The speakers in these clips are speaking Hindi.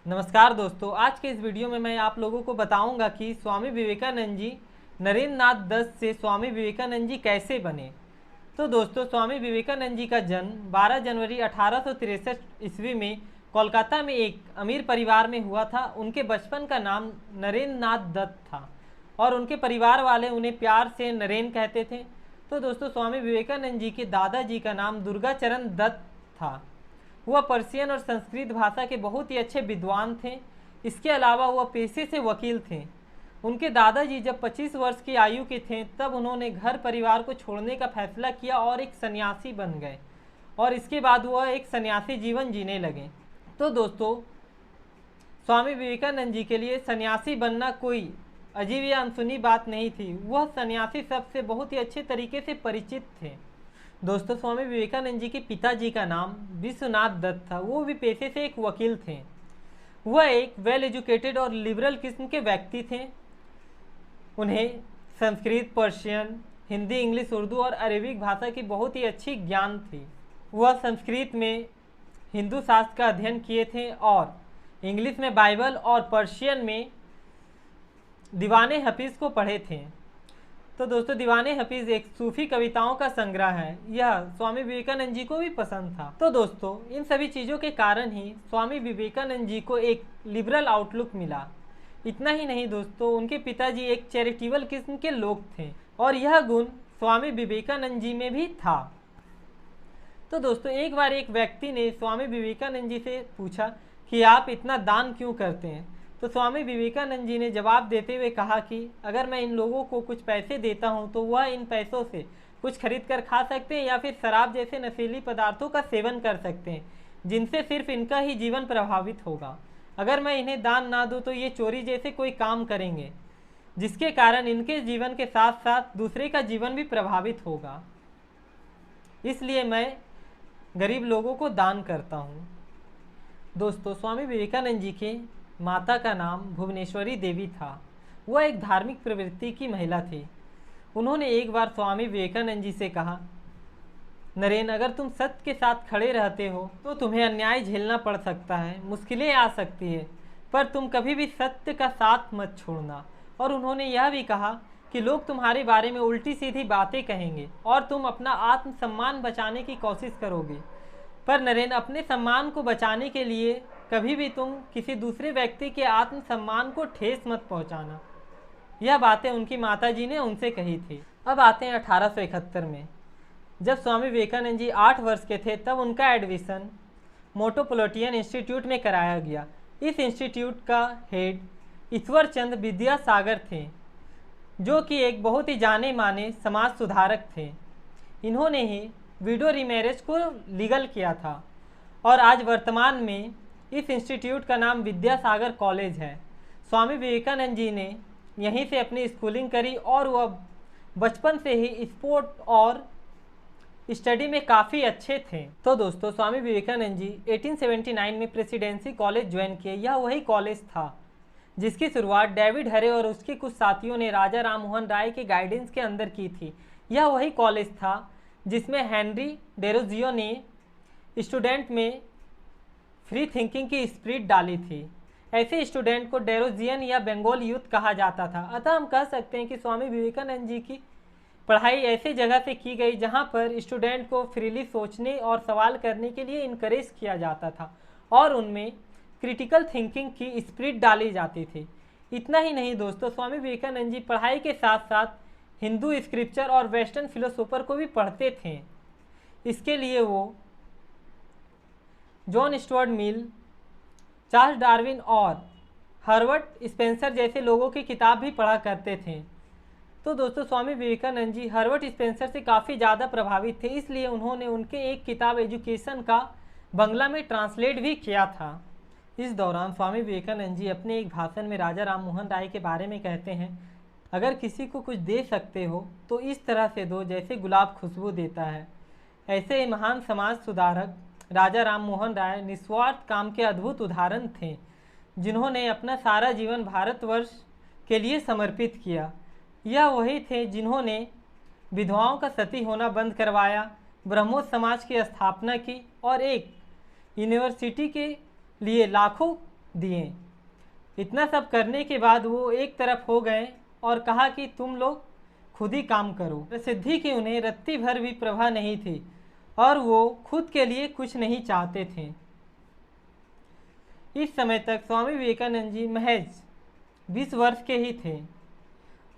नमस्कार दोस्तों, आज के इस वीडियो में मैं आप लोगों को बताऊंगा कि स्वामी विवेकानंद जी नरेंद्र नाथ दत्त से स्वामी विवेकानंद जी कैसे बने। तो दोस्तों, स्वामी विवेकानंद जी का जन्म 12 जनवरी 1863 ईस्वी में कोलकाता में एक अमीर परिवार में हुआ था। उनके बचपन का नाम नरेंद्र नाथ दत्त था और उनके परिवार वाले उन्हें प्यार से नरेन कहते थे। तो दोस्तों, स्वामी विवेकानंद जी के दादाजी का नाम दुर्गाचरण दत्त था। वह पर्शियन और संस्कृत भाषा के बहुत ही अच्छे विद्वान थे। इसके अलावा वह पेशे से वकील थे। उनके दादाजी जब 25 वर्ष की आयु के थे तब उन्होंने घर परिवार को छोड़ने का फैसला किया और एक सन्यासी बन गए और इसके बाद वह एक सन्यासी जीवन जीने लगे। तो दोस्तों, स्वामी विवेकानंद जी के लिए सन्यासी बनना कोई अजीब या अनसुनी बात नहीं थी। वह सन्यासी शब्द से बहुत ही अच्छे तरीके से परिचित थे। दोस्तों, स्वामी विवेकानंद जी के पिताजी का नाम विश्वनाथ दत्त था। वो भी पेशे से एक वकील थे। वह एक वेल एजुकेटेड और लिबरल किस्म के व्यक्ति थे। उन्हें संस्कृत, पर्शियन, हिंदी, इंग्लिश, उर्दू और अरेबिक भाषा की बहुत ही अच्छी ज्ञान थी। वह संस्कृत में हिंदू शास्त्र का अध्ययन किए थे और इंग्लिश में बाइबल और पर्शियन में दीवाने हफीज़ को पढ़े थे। तो दोस्तों, दीवाने हफीज़ एक सूफी कविताओं का संग्रह है। यह स्वामी विवेकानंद जी को भी पसंद था। तो दोस्तों, इन सभी चीज़ों के कारण ही स्वामी विवेकानंद जी को एक लिबरल आउटलुक मिला। इतना ही नहीं दोस्तों, उनके पिताजी एक चैरिटेबल किस्म के लोग थे और यह गुण स्वामी विवेकानंद जी में भी था। तो दोस्तों, एक बार एक व्यक्ति ने स्वामी विवेकानंद जी से पूछा कि आप इतना दान क्यों करते हैं। तो स्वामी विवेकानंद जी ने जवाब देते हुए कहा कि अगर मैं इन लोगों को कुछ पैसे देता हूं तो वह इन पैसों से कुछ खरीद कर खा सकते हैं या फिर शराब जैसे नशीली पदार्थों का सेवन कर सकते हैं, जिनसे सिर्फ इनका ही जीवन प्रभावित होगा। अगर मैं इन्हें दान ना दूं तो ये चोरी जैसे कोई काम करेंगे, जिसके कारण इनके जीवन के साथ साथ दूसरे का जीवन भी प्रभावित होगा। इसलिए मैं गरीब लोगों को दान करता हूँ। दोस्तों, स्वामी विवेकानंद जी के माता का नाम भुवनेश्वरी देवी था। वह एक धार्मिक प्रवृत्ति की महिला थी। उन्होंने एक बार स्वामी विवेकानंद जी से कहा, नरेन, अगर तुम सत्य के साथ खड़े रहते हो तो तुम्हें अन्याय झेलना पड़ सकता है, मुश्किलें आ सकती है, पर तुम कभी भी सत्य का साथ मत छोड़ना। और उन्होंने यह भी कहा कि लोग तुम्हारे बारे में उल्टी सीधी बातें कहेंगे और तुम अपना आत्मसम्मान बचाने की कोशिश करोगे, पर नरेन, अपने सम्मान को बचाने के लिए कभी भी तुम किसी दूसरे व्यक्ति के आत्मसम्मान को ठेस मत पहुंचाना। यह बातें उनकी माताजी ने उनसे कही थी। अब आते हैं 1871 में। जब स्वामी विवेकानंद जी 8 वर्ष के थे तब उनका एडमिशन मेट्रोपॉलिटन इंस्टीट्यूट में कराया गया। इस इंस्टीट्यूट का हेड ईश्वर चंद्र विद्यासागर थे, जो कि एक बहुत ही जाने माने समाज सुधारक थे। इन्होंने ही विडो रीमैरेज को लीगल किया था और आज वर्तमान में इस इंस्टीट्यूट का नाम विद्यासागर कॉलेज है। स्वामी विवेकानंद जी ने यहीं से अपनी स्कूलिंग करी और वह बचपन से ही स्पोर्ट और स्टडी में काफ़ी अच्छे थे। तो दोस्तों, स्वामी विवेकानंद जी 1879 में प्रेसिडेंसी कॉलेज ज्वाइन किए। यह वही कॉलेज था जिसकी शुरुआत डेविड हरे और उसके कुछ साथियों ने राजा राम मोहन राय के गाइडेंस के अंदर की थी। यह वही कॉलेज था जिसमें हेनरी डेरोजियो ने स्टूडेंट में फ्री थिंकिंग की स्पिरिट डाली थी। ऐसे स्टूडेंट को डेरोजियन या बंगाल यूथ कहा जाता था। अतः हम कह सकते हैं कि स्वामी विवेकानंद जी की पढ़ाई ऐसी जगह से की गई जहां पर स्टूडेंट को फ्रीली सोचने और सवाल करने के लिए इनकरेज किया जाता था और उनमें क्रिटिकल थिंकिंग की स्पिरिट डाली जाती थी। इतना ही नहीं दोस्तों, स्वामी विवेकानंद जी पढ़ाई के साथ साथ हिंदू स्क्रिप्चर और वेस्टर्न फिलोसोफर को भी पढ़ते थे। इसके लिए वो John Stuart Mill, Charles Darwin और हर्बर्ट स्पेंसर जैसे लोगों की किताब भी पढ़ा करते थे। तो दोस्तों, स्वामी विवेकानंद जी हर्बर्ट स्पेंसर से काफ़ी ज़्यादा प्रभावित थे, इसलिए उन्होंने उनके एक किताब एजुकेशन का बंगला में ट्रांसलेट भी किया था। इस दौरान स्वामी विवेकानंद जी अपने एक भाषण में राजा राम मोहन राय के बारे में कहते हैं, अगर किसी को कुछ दे सकते हो तो इस तरह से दो जैसे गुलाब खुशबू देता है। ऐसे महान समाज सुधारक राजा राम मोहन राय निस्वार्थ काम के अद्भुत उदाहरण थे, जिन्होंने अपना सारा जीवन भारतवर्ष के लिए समर्पित किया। यह वही थे जिन्होंने विधवाओं का सती होना बंद करवाया, ब्रह्मोस समाज की स्थापना की और एक यूनिवर्सिटी के लिए लाखों दिए। इतना सब करने के बाद वो एक तरफ हो गए और कहा कि तुम लोग खुद ही काम करो। प्रसिद्धि की उन्हें रत्ती भर भी प्रभा नहीं थी और वो खुद के लिए कुछ नहीं चाहते थे। इस समय तक स्वामी विवेकानंद जी महज 20 वर्ष के ही थे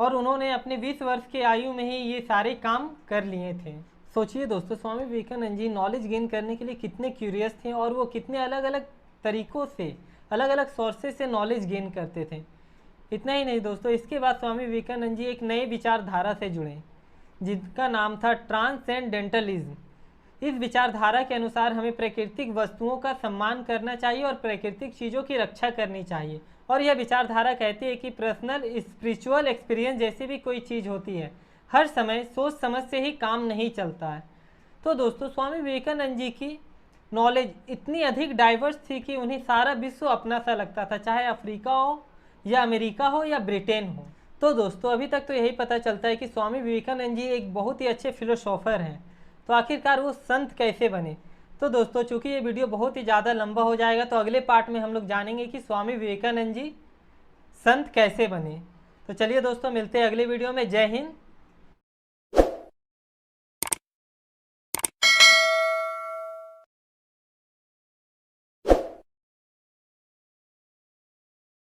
और उन्होंने अपने 20 वर्ष के आयु में ही ये सारे काम कर लिए थे। सोचिए दोस्तों, स्वामी विवेकानंद जी नॉलेज गेन करने के लिए कितने क्यूरियस थे और वो कितने अलग अलग तरीक़ों से, अलग अलग सोर्सेज से नॉलेज गेन करते थे। इतना ही नहीं दोस्तों, इसके बाद स्वामी विवेकानंद जी एक नए विचारधारा से जुड़े जिनका नाम था ट्रांसेंडेंटलिज्म। इस विचारधारा के अनुसार हमें प्राकृतिक वस्तुओं का सम्मान करना चाहिए और प्राकृतिक चीज़ों की रक्षा करनी चाहिए। और यह विचारधारा कहती है कि पर्सनल स्पिरिचुअल एक्सपीरियंस जैसी भी कोई चीज़ होती है, हर समय सोच समझ से ही काम नहीं चलता है। तो दोस्तों, स्वामी विवेकानंद जी की नॉलेज इतनी अधिक डाइवर्स थी कि उन्हें सारा विश्व अपना सा लगता था, चाहे अफ्रीका हो या अमेरिका हो या ब्रिटेन हो। तो दोस्तों, अभी तक तो यही पता चलता है कि स्वामी विवेकानंद जी एक बहुत ही अच्छे फिलोसोफर हैं। तो आखिरकार वो संत कैसे बने? तो दोस्तों, चूंकि ये वीडियो बहुत ही ज़्यादा लंबा हो जाएगा, तो अगले पार्ट में हम लोग जानेंगे कि स्वामी विवेकानंद जी संत कैसे बने। तो चलिए दोस्तों, मिलते हैं अगले वीडियो में। जय हिंद,